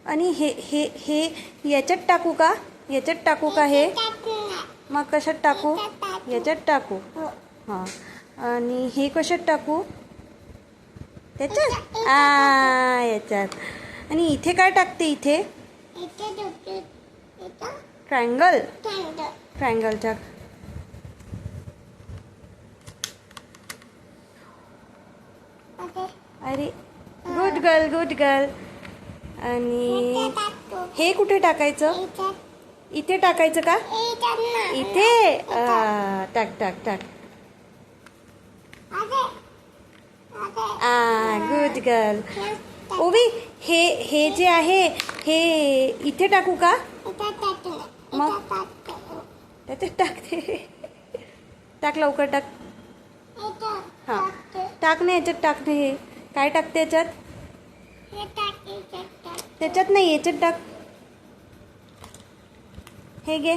आणि हे हे हे याच्यात टाकू का? याच्यात टाकू का हे? मग कशात टाकू? याच्यात टाकू. हां. आणि हे कशात टाकू? त्याच्यात याच्यात. आणि इथे काय टाकते? इथे ट्रायंगल. ट्रायंगलच्या. अरे गुड गर्ल, गुड गर्ल. आणि हे कुठे टाकायचं? इथे टाकायचं का? इथे. टाक टाक टाक. Good girl. ओवी, हे हे जे आहे हे इथे टाकू का? मग त्याच्यात टाकते. टाक लवकर टाक. हां टाक ना, याच्यात टाक. हे काय टाकते याच्यात? त्याच्यात नाही, याच्यात टाक. हे घे.